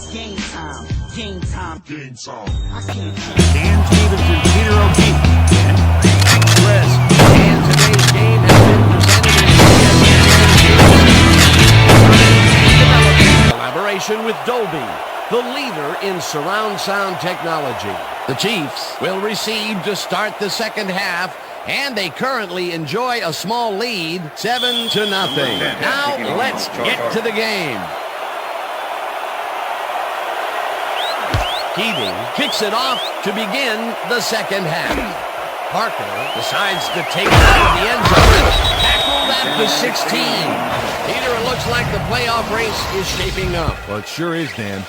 Game time, game time, game time. I can't Dan Stevenson, Peter O'Keefe, and Chris. And today's game has been presented in collaboration with Dolby, the leader in surround sound technology. The Chiefs will receive to start the second half, and they currently enjoy a small lead, 7-0. Now let's get to the game. Keating kicks it off to begin the second half. Parker decides to take it out of the end zone. Tackled at the 16. Peter, it looks like the playoff race is shaping up. Well, it sure is, Dan.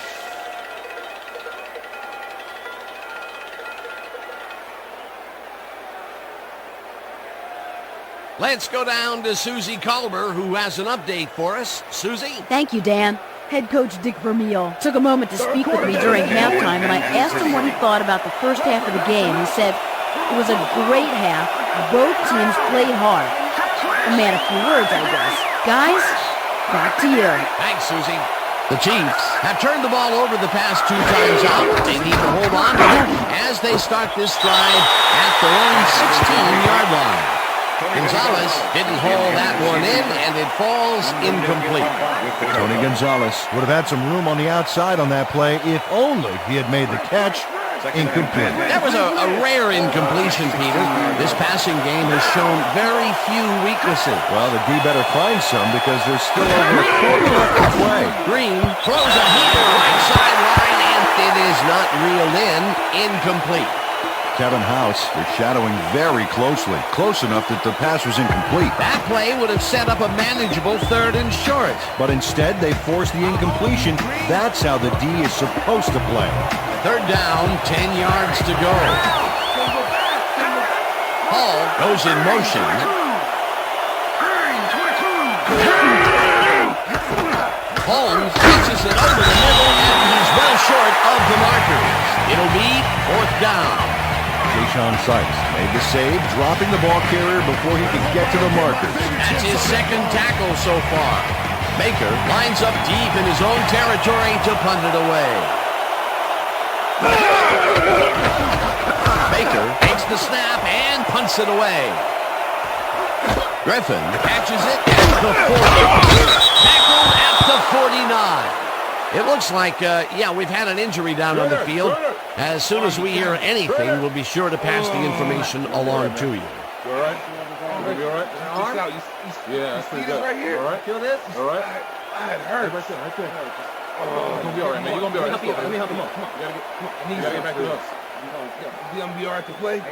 Let's go down to Susie Culber, who has an update for us. Susie? Thank you, Dan. Head coach Dick Vermeil took a moment to speak with me during halftime, and I asked him what he thought about the first half of the game. He said, it was a great half. Both teams played hard. A man of few words, I guess. Guys, back to you. Thanks, Susie. The Chiefs have turned the ball over the past 2 times out. They need to hold on to it as they start this drive at their own 16-yard line. Gonzalez didn't haul that one in, and it falls incomplete. Tony Gonzalez would have had some room on the outside on that play if only he had made the catch. Incomplete. That was a rare incompletion, Peter. This passing game has shown very few weaknesses. Well, the D better find some because there's still over a quarter left to play. Green throws a heater right sideline, and it is not reeled in. Incomplete. Kevin House is shadowing very closely, close enough that the pass was incomplete. That play would have set up a manageable 3rd and short. But instead, they forced the incompletion. That's how the D is supposed to play. 3rd down, 10 yards to go. Hall goes in motion. Holmes pitches it over the middle, and he's well short of the markers. It'll be 4th down. Ja'Shawn Sykes made the save, dropping the ball carrier before he could get to the markers. That's his 2nd tackle so far. Baker lines up deep in his own territory to punt it away. Baker takes the snap and punts it away. Griffin catches it at the 40. Tackled at the 49. It looks like, we've had an injury down on the field. As soon as we hear anything, we'll be sure to pass the information along to you. You all right? You gonna be all right? Yeah, that's pretty good. Right here. All right? Feel this? All right? I hurt. Right there. You're gonna be all right, man. You're gonna be all right. Let me help you. Come on. You gotta get back to us. You gonna be all right to play?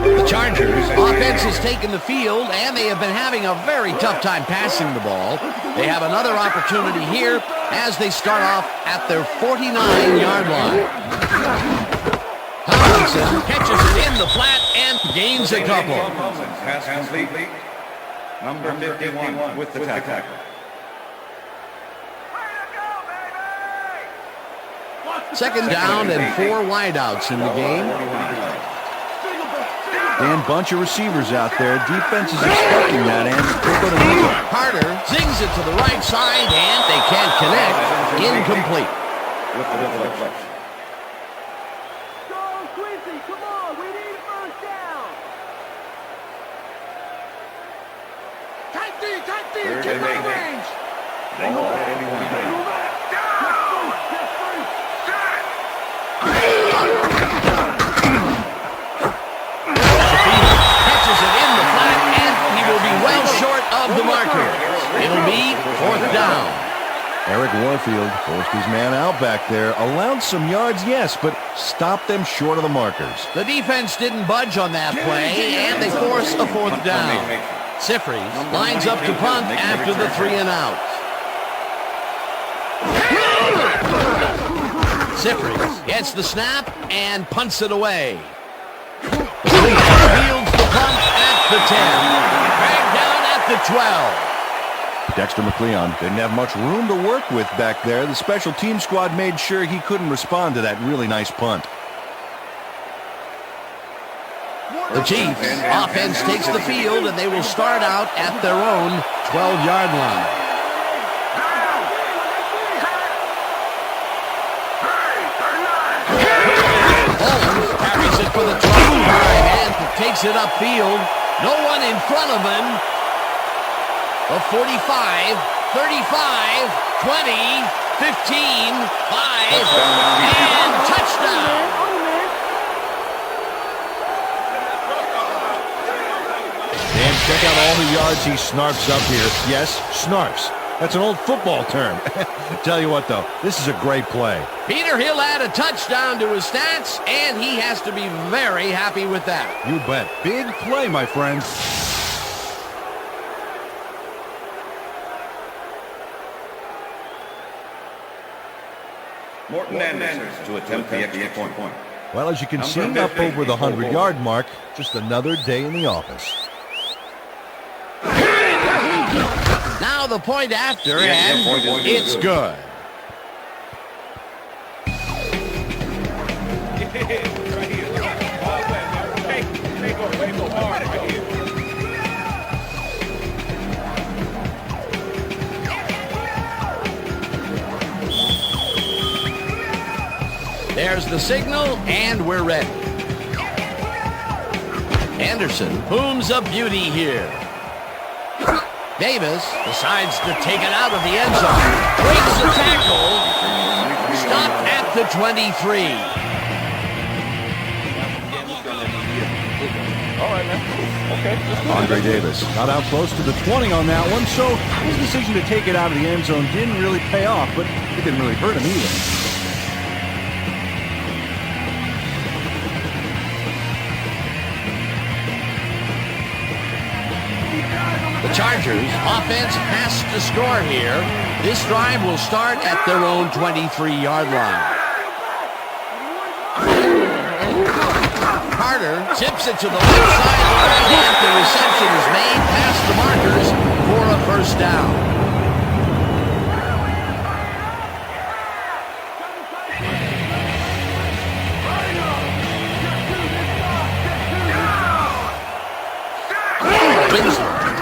The Chargers offense has taken the field, and they have been having a very tough time passing the ball. They have another opportunity here as they start off at their 49-yard line. Tomlinson catches it in the flat and gains a couple. Pass complete. Number 51 with the tackle. Second down and 4 wideouts in the game. Dan, bunch of receivers out there. Defense is expecting that, and they're going to move it. Carter zings it to the right side, and they can't connect. Incomplete. With the deflection. Go, Quincy, come on, we need a 1st down. Tight D, keep my range. Of the marker. It'll be 4th down. Eric Warfield forced his man out back there. Allowed some yards, yes, but stopped them short of the markers. The defense didn't budge on that play, and they force a 4th down. Sifries lines up to punt after the 3 and out. Sifries gets the snap and punts it away. Fields the punt at the 10. Dragged down the 12. Dexter McLeon didn't have much room to work with back there. The special team squad made sure he couldn't respond to that really nice punt. The Chiefs offense takes the field, and they will start out at their own 12-yard line. Holmes carries it for the 12-yard and takes it upfield. No one in front of him. The 45, 35, 20, 15, 5, and touchdown. And check out all the yards he snarfs up here. Yes, snarfs. That's an old football term. Tell you what, though, this is a great play. Peter, he'll add a touchdown to his stats, and he has to be very happy with that. You bet. Big play, my friends. Morton Anderson to attempt the extra point. Well, as you can see, up over the 100-yard mark, just another day in the office. Now the point after, and it's good. There's the signal, and we're ready. Anderson booms a beauty here. Davis decides to take it out of the end zone. Breaks the tackle. Stopped at the 23. All right, man. Okay. Andre Davis got out close to the 20 on that one, so his decision to take it out of the end zone didn't really pay off, but it didn't really hurt him either. The Chargers offense has to score here. This drive will start at their own 23-yard line. Carter tips it to the left sideline, and the reception is made past the markers for a first down.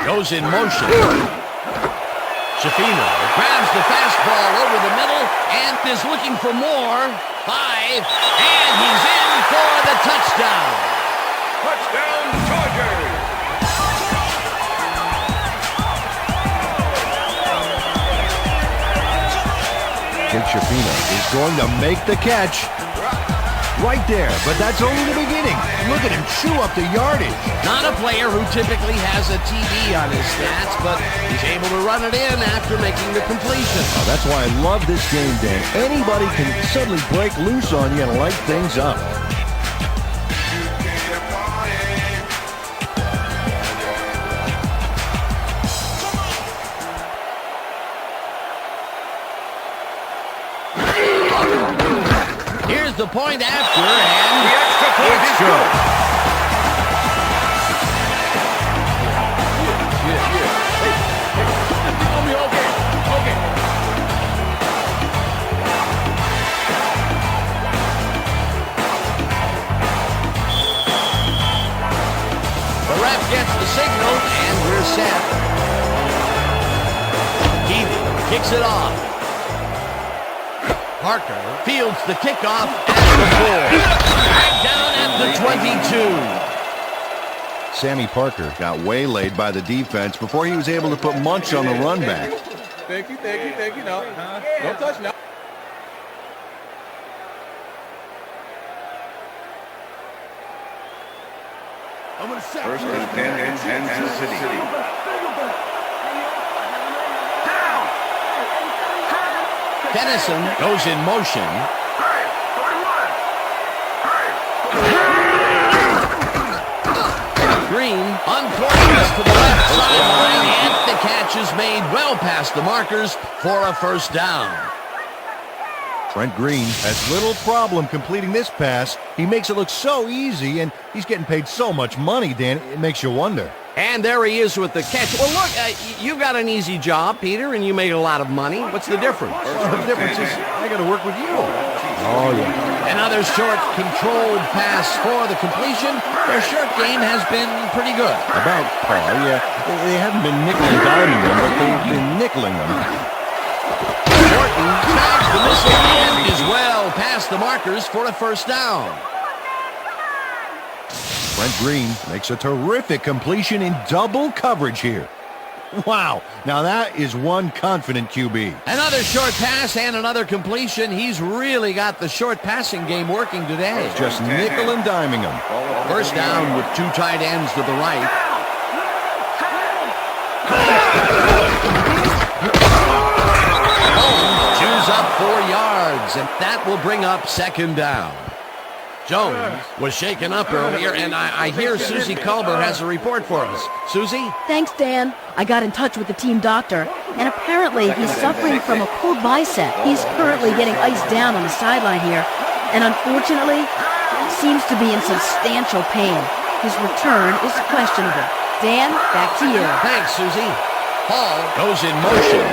Goes in motion. Shafino grabs the fastball over the middle and is looking for more. 5, and he's in for the touchdown. Touchdown, Chargers! Jake Shafino is going to make the catch. Right there, but that's only the beginning. Look at him chew up the yardage. Not a player who typically has a TD on his stats, but he's able to run it in after making the completion. Oh, that's why I love this game, Dan. Anybody can suddenly break loose on you and light things up. Here's the point after, and the extra point is good. The ref gets the signal, and we're set. Keith kicks it off. Parker fields the kickoff at the 4. Down at the 22. Sammy Parker got waylaid by the defense before he was able to put Munch on the run back. Thank you. No, don't touch now. First and 10 in Kansas City. Dennison goes in motion. Green uncourses to the left sideline, and the catch is made well past the markers for a first down. Trent Green has little problem completing this pass. He makes it look so easy, and he's getting paid so much money, Dan, it makes you wonder. And there he is with the catch. Well, look, you've got an easy job, Peter, and you make a lot of money. What's the difference? The difference is I got to work with you. Oh, yeah. Another short, controlled pass for the completion, Their short game has been pretty good. About par, yeah. They haven't been nickel and diming them, but they've been nickeling them. Morton tags the missile and is well past the markers for a first down. Trent Green makes a terrific completion in double coverage here. Wow, now that is one confident QB. Another short pass and another completion. He's really got the short passing game working today. Just nickel and diming them. First down with two tight ends to the right. Holmes chews up 4 yards, and that will bring up second down. Jones was shaken up earlier, and I hear Susie Culber has a report for us. Susie? Thanks, Dan. I got in touch with the team doctor, and apparently he's suffering from a pulled bicep. He's currently getting iced down on the sideline here, and unfortunately, seems to be in substantial pain. His return is questionable. Dan, back to you. Thanks, Susie. Hall goes in motion.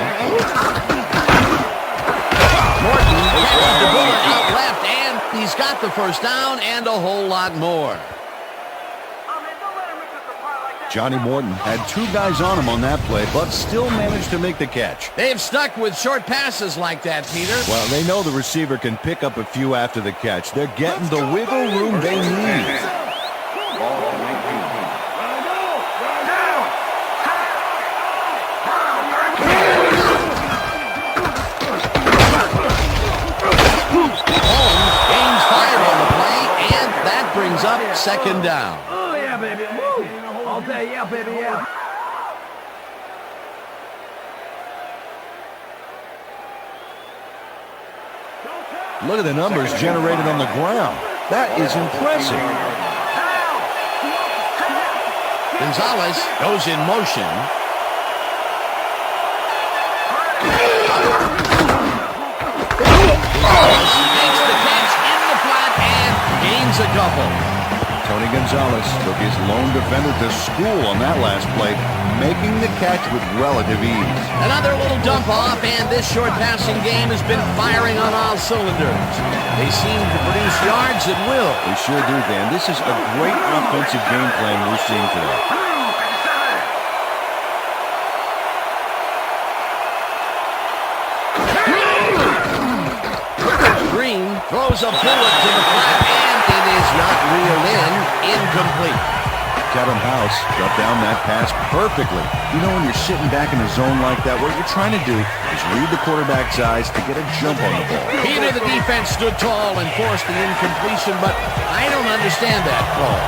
Morton catches the bullet out left, and he's got the first down and a whole lot more. Johnny Morton had 2 guys on him on that play, but still managed to make the catch. They've stuck with short passes like that, Peter. Well, they know the receiver can pick up a few after the catch. They're getting the wiggle room they need. Holmes gains 5 on the play, and that brings up second down. Oh, yeah, baby. Woo! All day, yeah, baby, yeah. Look at the numbers generated on the ground. That is impressive. Gonzalez goes in motion. Gonzalez makes the catch in the flat and gains a couple. Tony Gonzalez took his lone defender to school on that last play, making the catch with relative ease. Another little dump off, and this short passing game has been firing on all cylinders. They seem to produce yards at will. They sure do, Dan. This is a great offensive game plan we're seeing today. Green throws a bullet to the flat, and it is not reeled in. Incomplete. Kevin House got down that pass perfectly. You know, when you're sitting back in a zone like that, what you're trying to do is read the quarterback's eyes to get a jump on the ball. Peter, the defense stood tall and forced the incompletion, but I don't understand that call.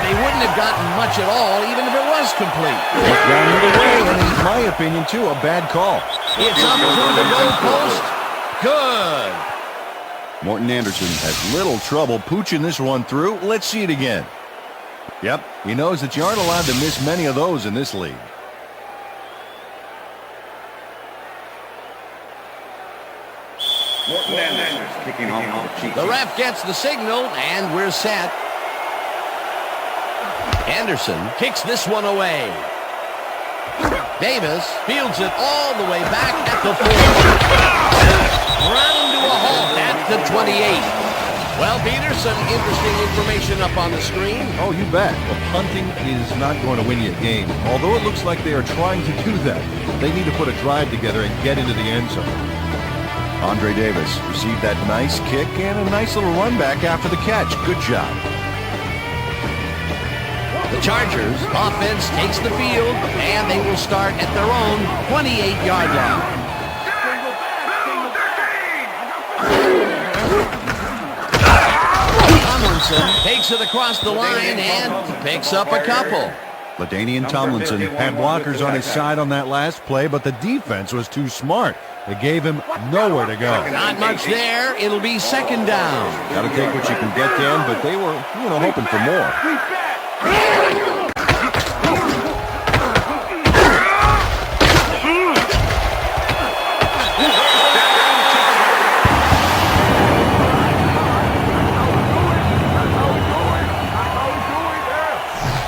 They wouldn't have gotten much at all, even if it was complete. Went down either way, and in my opinion, too, a bad call. It's up to the goal post. Good. Morton Anderson has little trouble pooching this one through. Let's see it again. Yep, he knows that you aren't allowed to miss many of those in this league. Morton Anderson kicking off the cheek. The ref gets the signal, and we're set. Anderson kicks this one away. Davis fields it all the way back at the 4. Ground to a halt at the 28. Well, Peter, some interesting information up on the screen. Oh, you bet. Well, punting is not going to win you a game. Although it looks like they are trying to do that. They need to put a drive together and get into the end zone. Andre Davis received that nice kick and a nice little run back after the catch. Good job. The Chargers offense takes the field, and they will start at their own 28-yard line. Tomlinson takes it across the line and picks up a couple. LaDainian Tomlinson had blockers on his side on that last play, but the defense was too smart. They gave him nowhere to go. Not much there. It'll be second down. Got to take what you can get, Dan, but they were, hoping for more.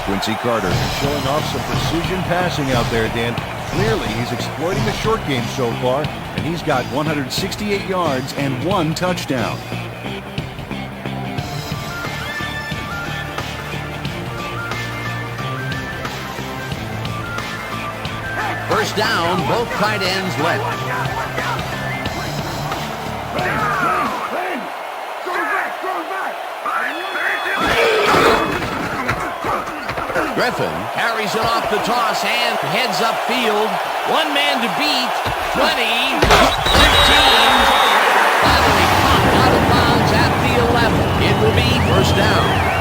Quincy Carter showing off some precision passing out there, Dan. Clearly, he's exploiting the short game so far, and he's got 168 yards and 1 touchdown. First down, both tight ends left. Griffin carries it off the toss and heads upfield. One man to beat. 20, 15. Finally caught out of bounds at the 11. It will be first down.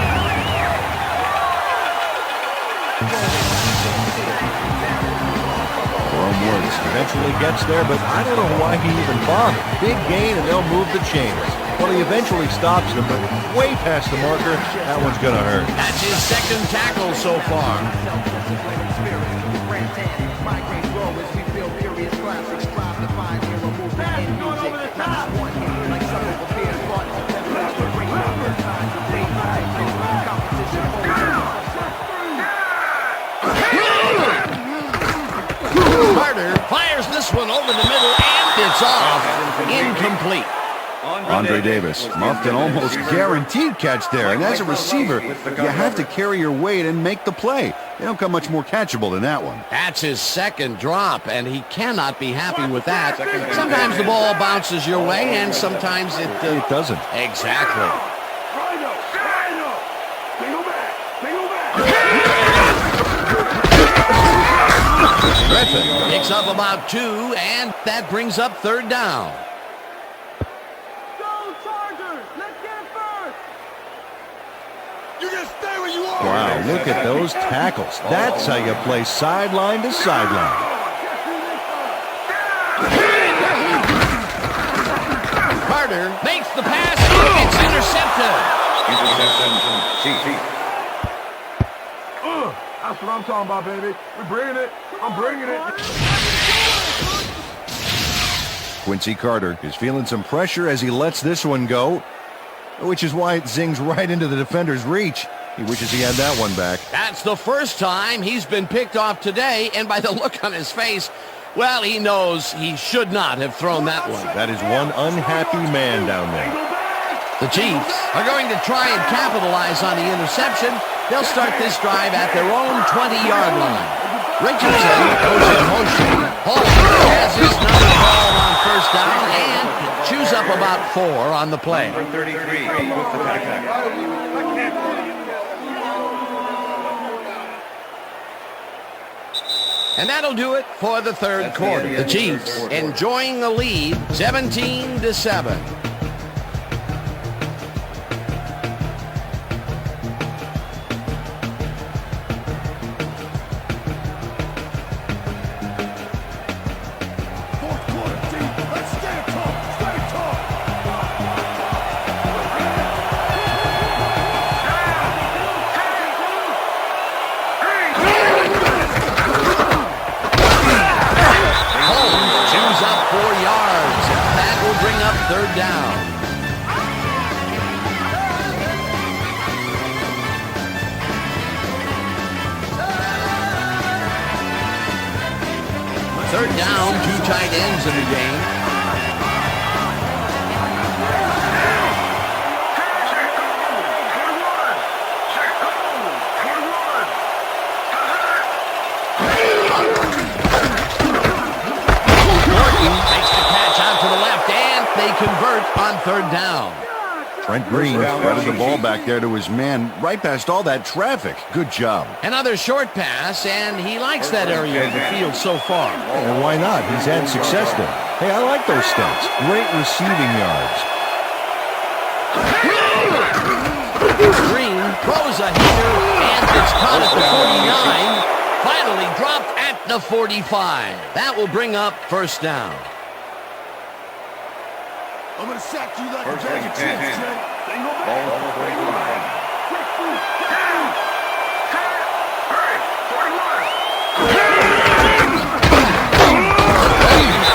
Woods eventually gets there, but I don't know why he even bothered. Big gain, and they'll move the chains. Well, he eventually stops them, but way past the marker, that one's going to hurt. That's his second tackle so far. Carter fires this one over the middle, and it's off. Incomplete. Andre Davis muffed an almost guaranteed catch there, and as a receiver, you have to carry your weight and make the play. They don't come much more catchable than that one. That's his second drop, and he cannot be happy with that. Sometimes the ball bounces your way, and sometimes it doesn't. Exactly. Griffin picks up about 2, and that brings up third down. Wow, look at those tackles. That's how you play sideline to sideline. Carter makes the pass. It's intercepted. That's what I'm talking about, baby. We're bringing it. I'm bringing it. Quincy Carter is feeling some pressure as he lets this one go, which is why it zings right into the defender's reach. He wishes he had that one back. That's the first time he's been picked off today, and by the look on his face, well, he knows he should not have thrown that one. That is one unhappy man down there. The Chiefs are going to try and capitalize on the interception. They'll start this drive at their own 20-yard line. Richardson goes in motion. Hall has his number called on first down and chews up about 4 on the play. Number 33 with the tackle. And that'll do it for the third quarter. The Chiefs enjoying the lead, 17-7. Third down. Third down, 2 tight ends in the game. Morton makes the catch out to the left, and they convert on third down. Trent Green threaded the ball back there to his man right past all that traffic. Good job. Another short pass, and he likes that area of the field so far. And why not? He's had success there. Hey, I like those stats. Great receiving yards. Green throws a heater, and it's caught at the 49. Finally dropped at the 45. That will bring up first down. I'm gonna sack you like First a bag of chips, Jay. Ball on the 41.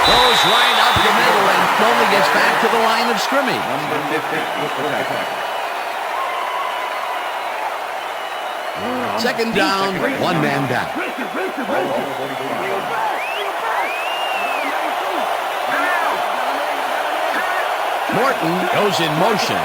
Goes right up the middle and only gets back to the line of scrimmage. Number 50 with the tackle. Second down, 1 man down. Morton goes in motion.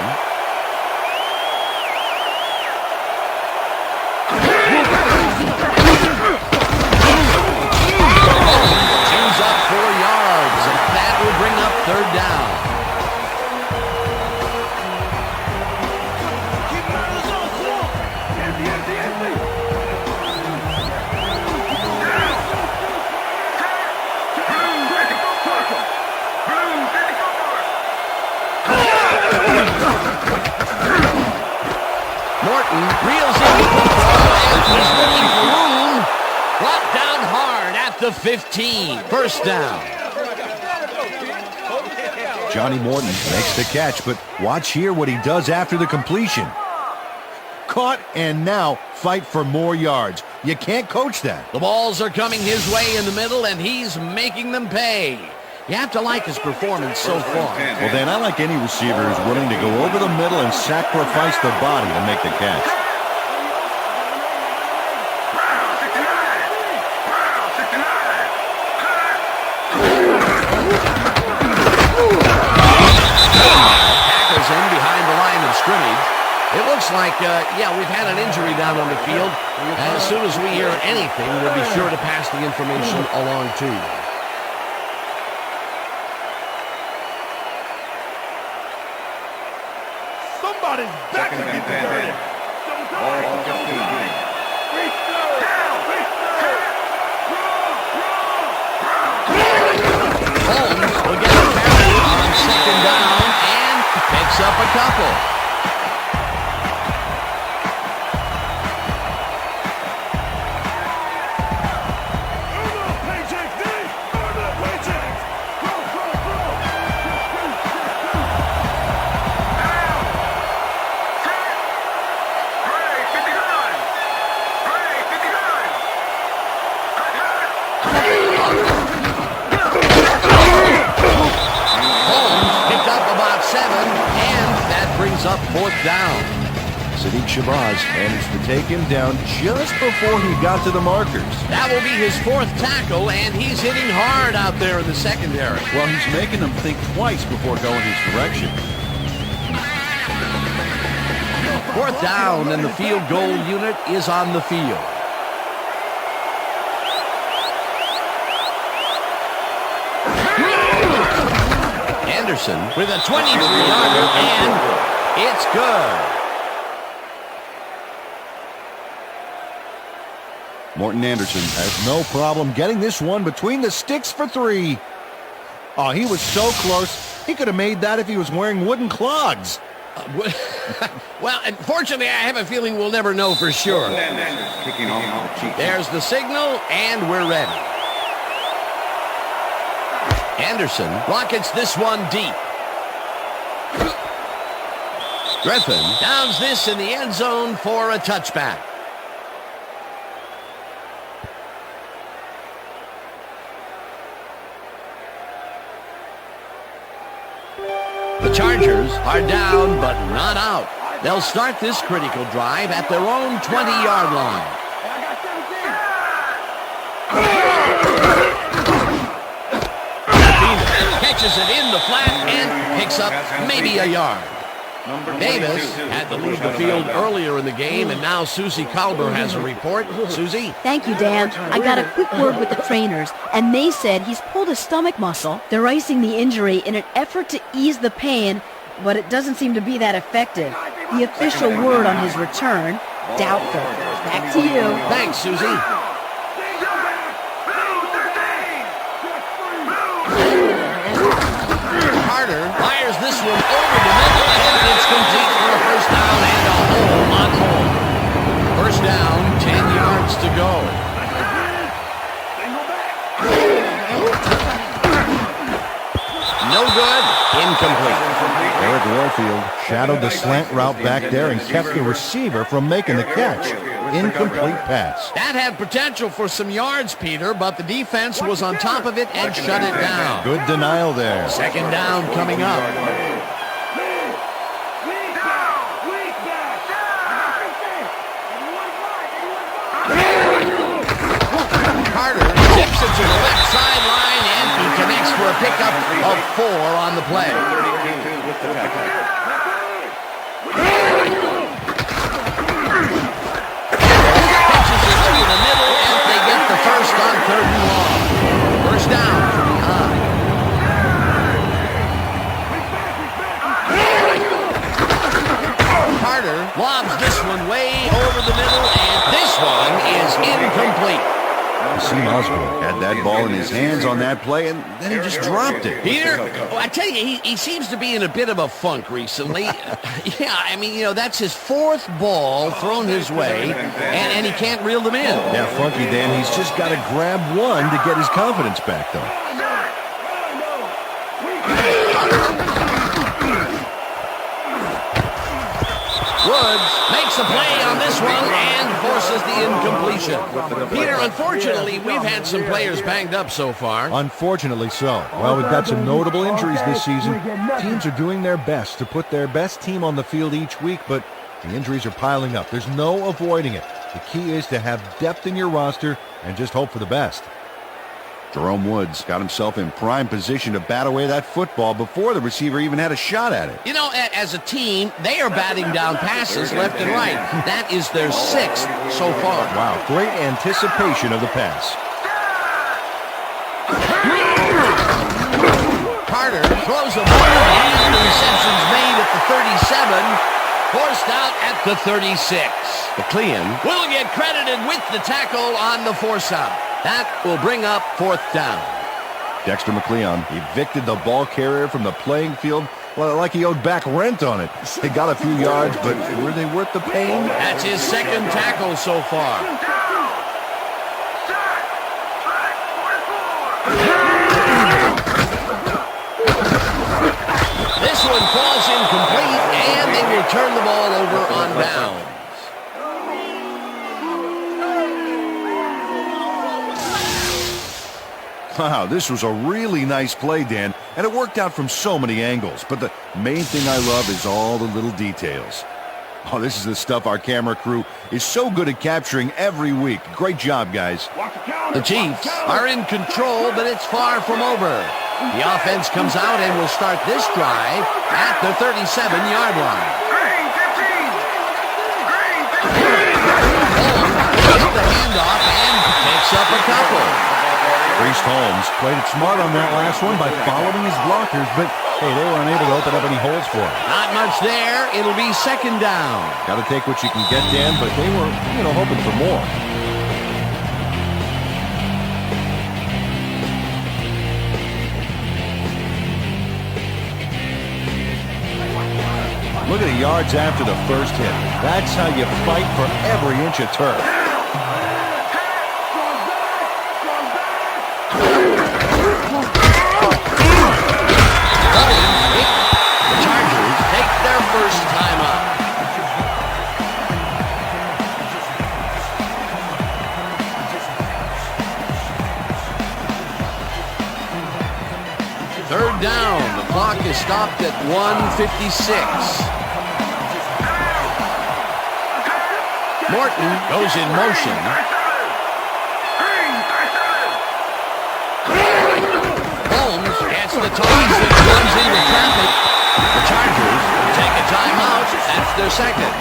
the 15. First down. Johnny Morton makes the catch, but watch here what he does after the completion. Caught, and now fight for more yards. You can't coach that. The balls are coming his way in the middle, and he's making them pay. You have to like his performance so far. Well, Dan, I like any receiver who's willing to go over the middle and sacrifice the body to make the catch. Tackles in behind the line of scrimmage. It looks like, we've had an injury down on the field. As soon as we hear anything, we'll be sure to pass the information along to you. Somebody's back to get converted. Holmes will get a carry on second down and picks up a couple. Up fourth down. Sadiq Shabazz managed to take him down just before he got to the markers. That will be his fourth tackle, and he's hitting hard out there in the secondary. Well, he's making them think twice before going his direction. Fourth down, and the field goal unit is on the field. Anderson with a 23-yarder, and it's good. Morton Anderson has no problem getting this one between the sticks for 3. Oh, he was so close. He could have made that if he was wearing wooden clogs. Well, unfortunately, I have a feeling we'll never know for sure. There's the signal, and we're ready. Anderson rockets this one deep. Griffin downs this in the end zone for a touchback. The Chargers are down but not out. They'll start this critical drive at their own 20-yard line. Catches it in the flat and picks up maybe a yard. Davis had to leave the field earlier in the game, and now Susie Kalber has a report. Susie? Thank you, Dan. I got a quick word with the trainers, and they said he's pulled his stomach muscle. They're icing the injury in an effort to ease the pain, but it doesn't seem to be that effective. The official word on his return, doubtful. Back to you. Thanks, Susie. Carter fires this one over the middle, and it's complete for a first down and a home on home. First down, 10 yards to go. No good, incomplete. Eric Warfield shadowed the slant route back there and kept the receiver from making the catch. Incomplete pass. That had potential for some yards, Peter, but the defense was on top of it and shut it down. Good denial there. Second down coming up. Carter tips it to the left sideline, and he connects for a pickup of 4 on the play. First on 3rd and long. First down from behind. Carter lobs this one way over the middle, and this one is incomplete. Seam Osborne had that ball in his hands on that play, and then he just dropped it. Peter, I tell you, he seems to be in a bit of a funk recently. Yeah, I mean, you know, that's his fourth ball thrown his way, and he can't reel them in. Yeah, funky, Dan. He's just got to grab one to get his confidence back, though. Woods makes a play on this one and forces the incompletion. Peter, unfortunately, we've had some players banged up so far. Unfortunately so. Well, we've got some notable injuries this season. Teams are doing their best to put their best team on the field each week, but the injuries are piling up. There's no avoiding it. The key is to have depth in your roster and just hope for the best. Jerome Woods got himself in prime position to bat away that football before the receiver even had a shot at it. You know, as a team, they are batting down passes left and right. That is their sixth so far. Wow, great anticipation of the pass. Carter throws a ball, and the reception's made at the 37, forced out at the 36. McLean will get credited with the tackle on the force out. That will bring up fourth down. Dexter McLeon evicted the ball carrier from the playing field, well, like he owed back rent on it. They got a few yards, but were they worth the pain? That's his second tackle so far. This one falls incomplete, and they will turn the ball over on downs. Wow, this was a really nice play, Dan, and it worked out from so many angles. But the main thing I love is all the little details. Oh, this is the stuff our camera crew is so good at capturing every week. Great job, guys. The Chiefs are in control, but it's far from over. The offense comes out and will start this drive at the 37-yard line. Holmes gets the handoff and picks up a couple. Priest Holmes played it smart on that last one by following his blockers, but hey, they were unable to open up any holes for him. Not much there. It'll be second down. Got to take what you can get, Dan, but they were, hoping for more. Look at the yards after the first hit. That's how you fight for every inch of turf. First time up. Third down. The clock is stopped at 1:56. Morton goes in motion. Holmes gets the toss and runs into traffic. The Chargers take a timeout. That's their second.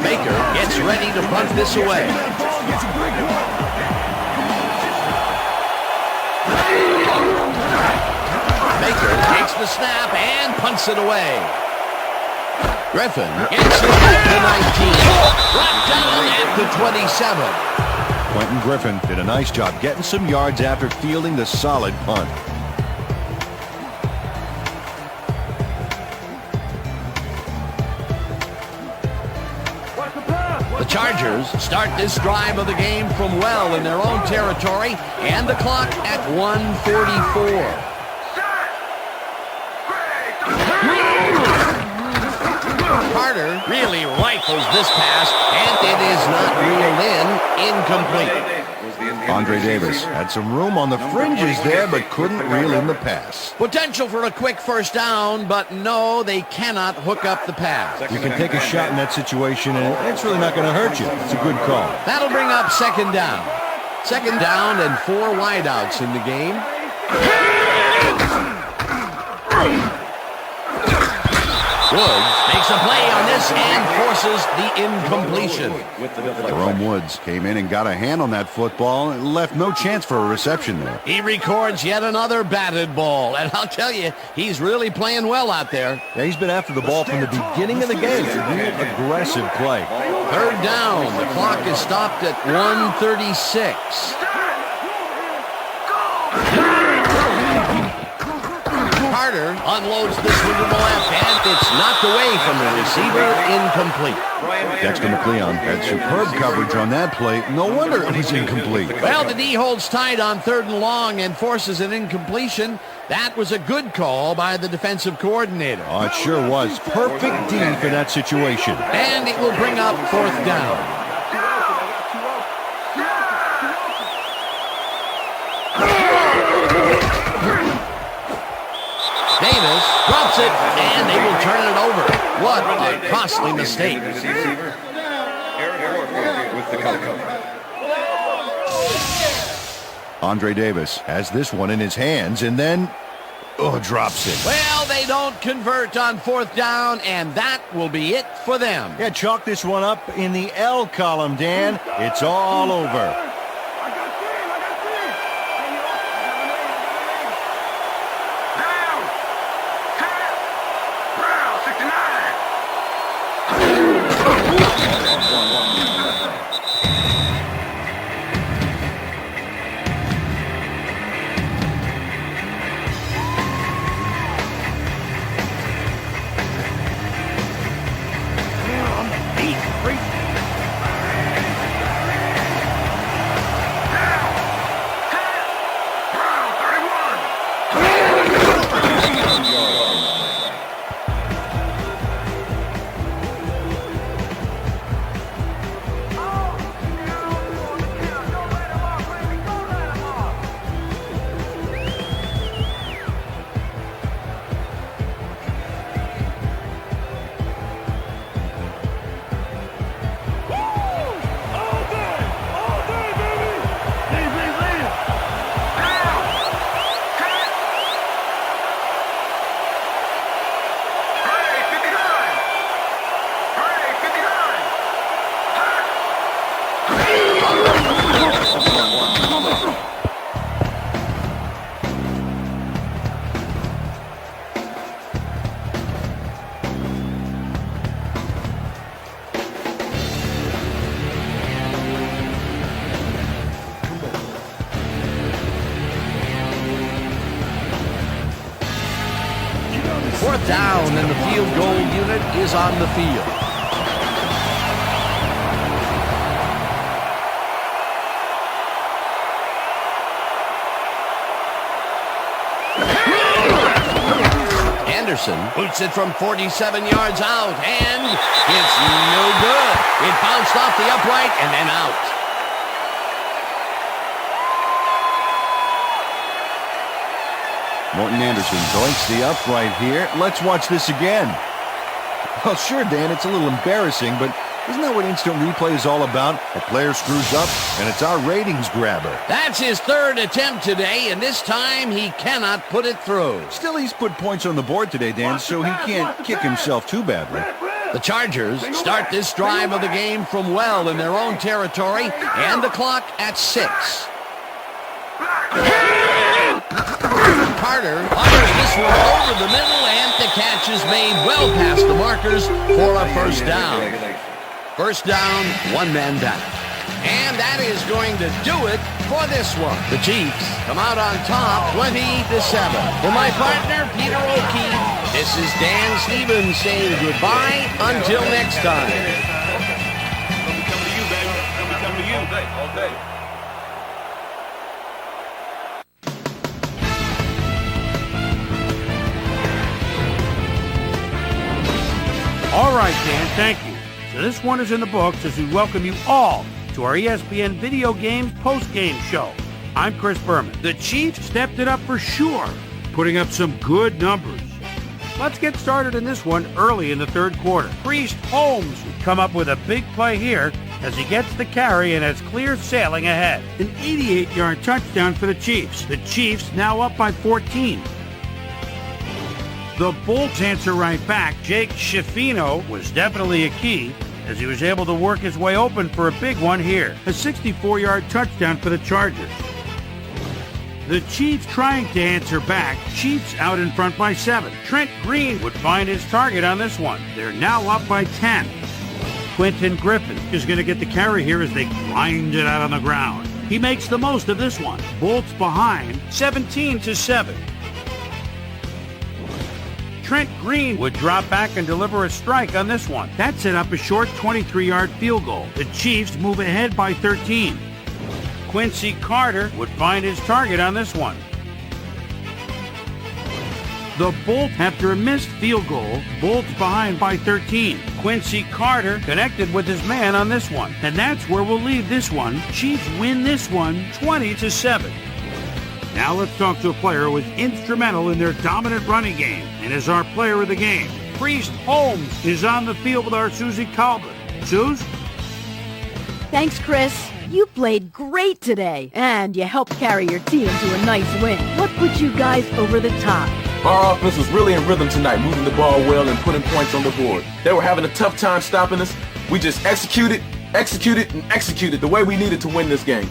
Baker gets ready to punt this away. Baker takes the snap and punts it away. Griffin gets it at the 19. Brought down at the 27. Quentin Griffin did a nice job getting some yards after fielding the solid punt. The Chargers start this drive of the game from well in their own territory, and the clock at 1:44. Carter really rifles this pass, and it is not reeled in. Incomplete. Andre Davis had some room on the fringes there, but couldn't reel in the pass. Potential for a quick first down, but no, they cannot hook up the pass. You can take a shot in that situation, and it's really not going to hurt you. It's a good call. That'll bring up second down. Second down and 4 wideouts in the game. Woods makes a play on this and forces the incompletion. Jerome Woods came in and got a hand on that football and left no chance for a reception there. He records yet another batted ball, and I'll tell you, he's really playing well out there. Yeah, he's been after the ball from the beginning of the game. It's a real aggressive play. Third down. The clock is stopped at 1:36. Carter unloads this one to the left, and it's knocked away from the receiver, incomplete. Dexter McLeon had superb coverage on that play. No wonder it was incomplete. Well, the D holds tight on 3rd and long and forces an incompletion. That was a good call by the defensive coordinator. Oh, it sure was. Perfect D for that situation. And it will bring up 4th down. Davis drops it, and they will turn it over. What a costly mistake. Andre Davis has this one in his hands and then, drops it. Well, they don't convert on 4th down, and that will be it for them. Yeah, chalk this one up in the L column, Dan. It's all over. Fourth down, and the field goal unit is on the field. Anderson boots it from 47 yards out, and it's no good. It bounced off the upright and then out. Morton Anderson joints the upright here. Let's watch this again. Well, sure, Dan, it's a little embarrassing, but isn't that what instant replay is all about? A player screws up, and it's our ratings grabber. That's his 3rd attempt today, and this time he cannot put it through. Still, he's put points on the board today, Dan, so he can't kick himself too badly. The Chargers start this drive of the game from well in their own territory, and the clock at 6. Carter fires this one over the middle, and the catch is made well past the markers for a 1st down. 1st down, 1 man down. And that is going to do it for this one. The Chiefs come out on top 20-7. For my partner, Peter O'Keefe, this is Dan Stevens saying goodbye until next time. Let me come to you, baby. Let me come to you all day. All right, Dan, thank you. So this one is in the books as we welcome you all to our ESPN Video Games post-game show. I'm Chris Berman. The Chiefs stepped it up for sure, putting up some good numbers. Let's get started in this one early in the 3rd quarter. Priest Holmes would come up with a big play here as he gets the carry and has clear sailing ahead. An 88-yard touchdown for the Chiefs. The Chiefs now up by 14. The Bolts answer right back, Jake Schifino, was definitely a key as he was able to work his way open for a big one here. A 64-yard touchdown for the Chargers. The Chiefs trying to answer back. Chiefs out in front by 7. Trent Green would find his target on this one. They're now up by 10. Quentin Griffin is going to get the carry here as they grind it out on the ground. He makes the most of this one. Bolts behind, 17-7. Trent Green would drop back and deliver a strike on this one. That set up a short 23-yard field goal. The Chiefs move ahead by 13. Quincy Carter would find his target on this one. The Bolts, after a missed field goal, Bolts behind by 13. Quincy Carter connected with his man on this one. And that's where we'll leave this one. Chiefs win this one 20-7. Now let's talk to a player who was instrumental in their dominant running game and is our player of the game. Priest Holmes is on the field with our Susie Colbert. Suze? Thanks, Chris. You played great today, and you helped carry your team to a nice win. What put you guys over the top? Our offense was really in rhythm tonight, moving the ball well and putting points on the board. They were having a tough time stopping us. We just executed, and executed the way we needed to win this game.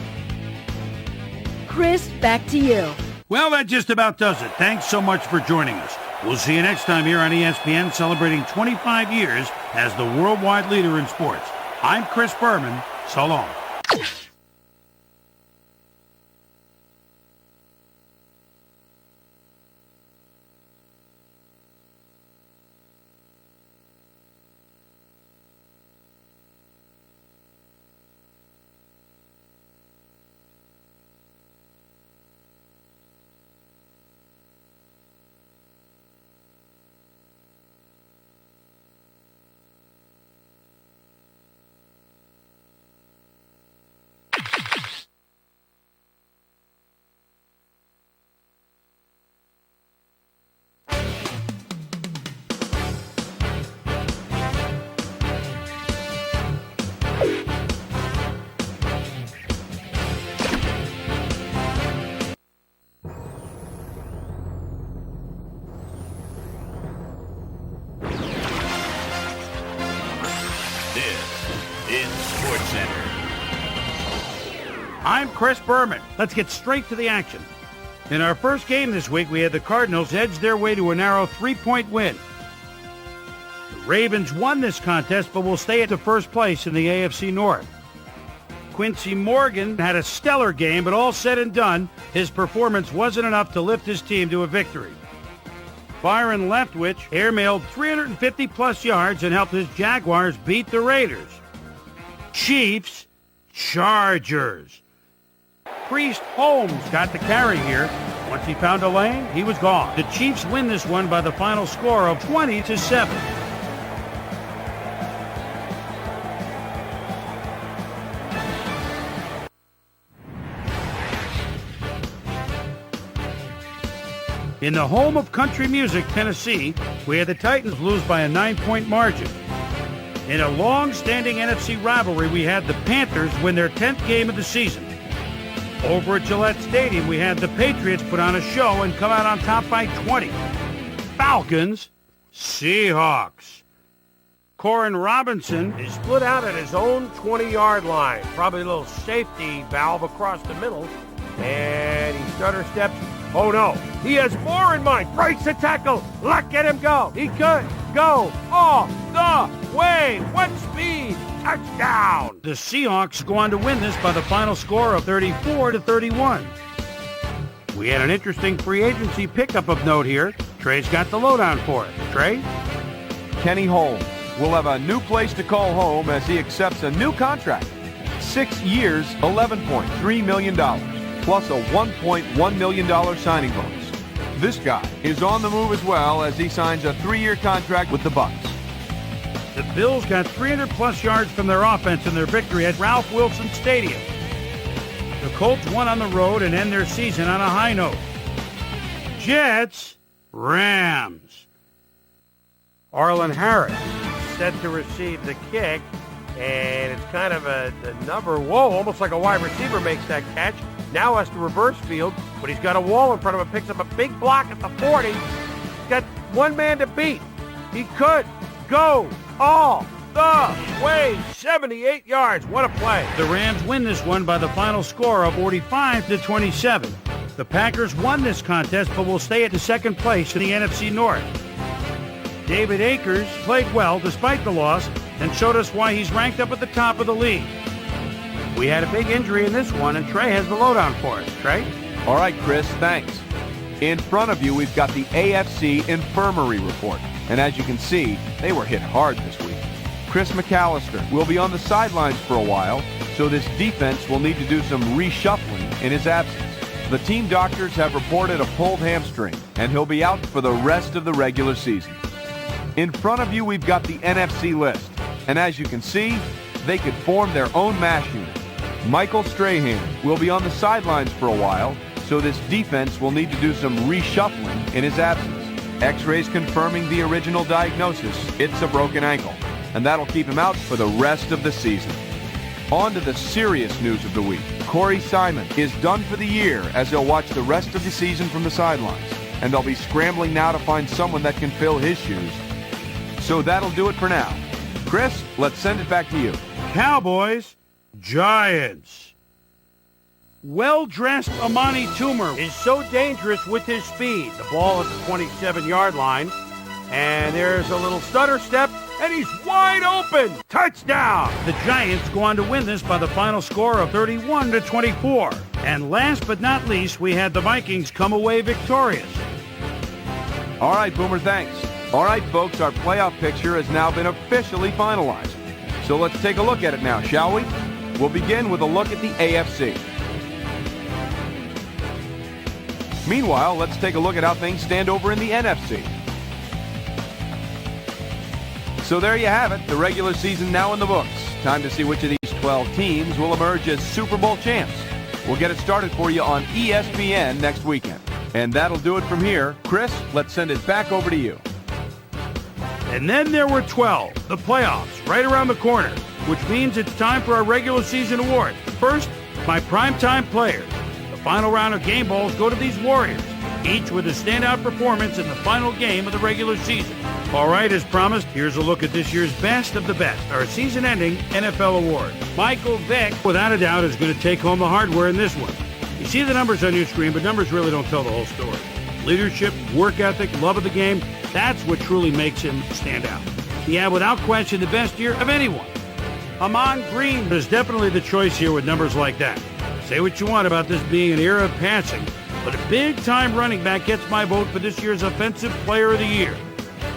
Chris, back to you. Well, that just about does it. Thanks so much for joining us. We'll see you next time here on ESPN, celebrating 25 years as the worldwide leader in sports. I'm Chris Berman. So long. I'm Chris Berman. Let's get straight to the action. In our first game this week, we had the Cardinals edge their way to a narrow 3-point win. The Ravens won this contest, but will stay at the first place in the AFC North. Quincy Morgan had a stellar game, but all said and done, his performance wasn't enough to lift his team to a victory. Byron Leftwich airmailed 350-plus yards and helped his Jaguars beat the Raiders. Chiefs, Chargers. Priest Holmes got the carry here. Once he found a lane, he was gone. The Chiefs win this one by the final score of 20-7. In the home of country music, Tennessee, we had the Titans lose by a 9-point margin. In a long-standing NFC rivalry, we had the Panthers win their 10th game of the season. Over at Gillette Stadium, we had the Patriots put on a show and come out on top by 20. Falcons, Seahawks. Corin Robinson is split out at his own 20-yard line. Probably a little safety valve across the middle. And he stutter steps. Oh, no. He has more in mind. Breaks the tackle. Let him go. He could go all the way. What speed? Touchdown. The Seahawks go on to win this by the final score of 34-31. We had an interesting free agency pickup of note here. Trey's got the lowdown for it. Trey? Kenny Holmes will have a new place to call home as he accepts a new contract. 6 years, $11.3 million, plus a $1.1 million signing bonus. This guy is on the move as well as he signs a 3-year contract with the Bucs. The Bills got 300-plus yards from their offense in their victory at Ralph Wilson Stadium. The Colts won on the road and end their season on a high note. Jets, Rams. Arlen Harris set to receive the kick, and it's kind of a number. Whoa, almost like a wide receiver makes that catch. Now has to reverse field, but he's got a wall in front of him, picks up a big block at the 40. He's got one man to beat. He could go all the way. 78 yards. What a play. The Rams win this one by the final score of 45-27. The Packers won this contest but will stay at the second place in the NFC North. David Akers played well despite the loss and showed us why he's ranked up at the top of the league. We had a big injury in this one, and Trey has the lowdown for us. Trey? All right, Chris, thanks. In front of you, we've got the AFC Infirmary Report. And as you can see, they were hit hard this week. Chris McAllister will be on the sidelines for a while, so this defense will need to do some reshuffling in his absence. The team doctors have reported a pulled hamstring, and he'll be out for the rest of the regular season. In front of you, we've got the NFC list. And as you can see, they could form their own mash unit. Michael Strahan will be on the sidelines for a while, so this defense will need to do some reshuffling in his absence. X-rays confirming the original diagnosis, it's a broken ankle, and that'll keep him out for the rest of the season. On to the serious news of the week. Corey Simon is done for the year as he'll watch the rest of the season from the sidelines, and they'll be scrambling now to find someone that can fill his shoes. So that'll do it for now. Chris, let's send it back to you. Cowboys, Giants. Well-dressed Amani Toomer is so dangerous with his speed. The ball at the 27-yard line, and there's a little stutter step, and he's wide open. Touchdown! The Giants go on to win this by the final score of 31-24. And last but not least, we had the Vikings come away victorious. All right, Boomer, thanks. All right, folks, our playoff picture has now been officially finalized. So let's take a look at it now, shall we? We'll begin with a look at the AFC. Meanwhile, let's take a look at how things stand over in the NFC. So there you have it, the regular season now in the books. Time to see which of these 12 teams will emerge as Super Bowl champs. We'll get it started for you on ESPN next weekend. And that'll do it from here. Chris, let's send it back over to you. And then there were 12, the playoffs, right around the corner, which means it's time for our regular season awards. First, my primetime players. The final round of game balls go to these Warriors, each with a standout performance in the final game of the regular season. All right, as promised, here's a look at this year's best of the best, our season-ending NFL awards. Michael Vick, without a doubt, is going to take home the hardware in this one. You see the numbers on your screen, but numbers really don't tell the whole story. Leadership, work ethic, love of the game, that's what truly makes him stand out. Yeah, without question, the best year of anyone. Amon Green is definitely the choice here with numbers like that. Say what you want about this being an era of passing, but a big-time running back gets my vote for this year's Offensive Player of the Year.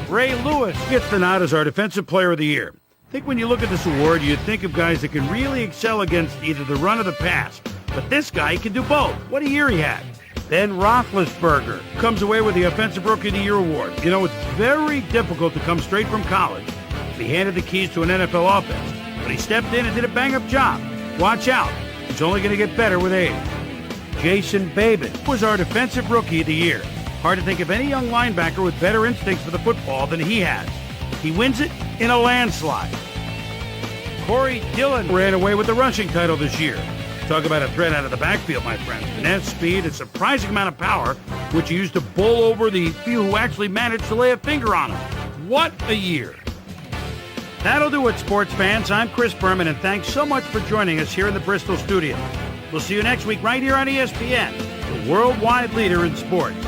Ray Lewis gets the nod as our Defensive Player of the Year. I think when you look at this award, you think of guys that can really excel against either the run or the pass. But this guy can do both. What a year he had. Ben Roethlisberger comes away with the Offensive Rookie of the Year award. You know, it's very difficult to come straight from college. He handed the keys to an NFL offense, but he stepped in and did a bang-up job. Watch out. It's only going to get better with age. Jason Babin was our Defensive Rookie of the Year. Hard to think of any young linebacker with better instincts for the football than he has. He wins it in a landslide. Corey Dillon ran away with the rushing title this year. Talk about a threat out of the backfield, my friends. Finesse, speed, a surprising amount of power, which he used to bowl over the few who actually managed to lay a finger on him. What a year. That'll do it, sports fans. I'm Chris Berman, and thanks so much for joining us here in the Bristol studio. We'll see you next week right here on ESPN, the worldwide leader in sports.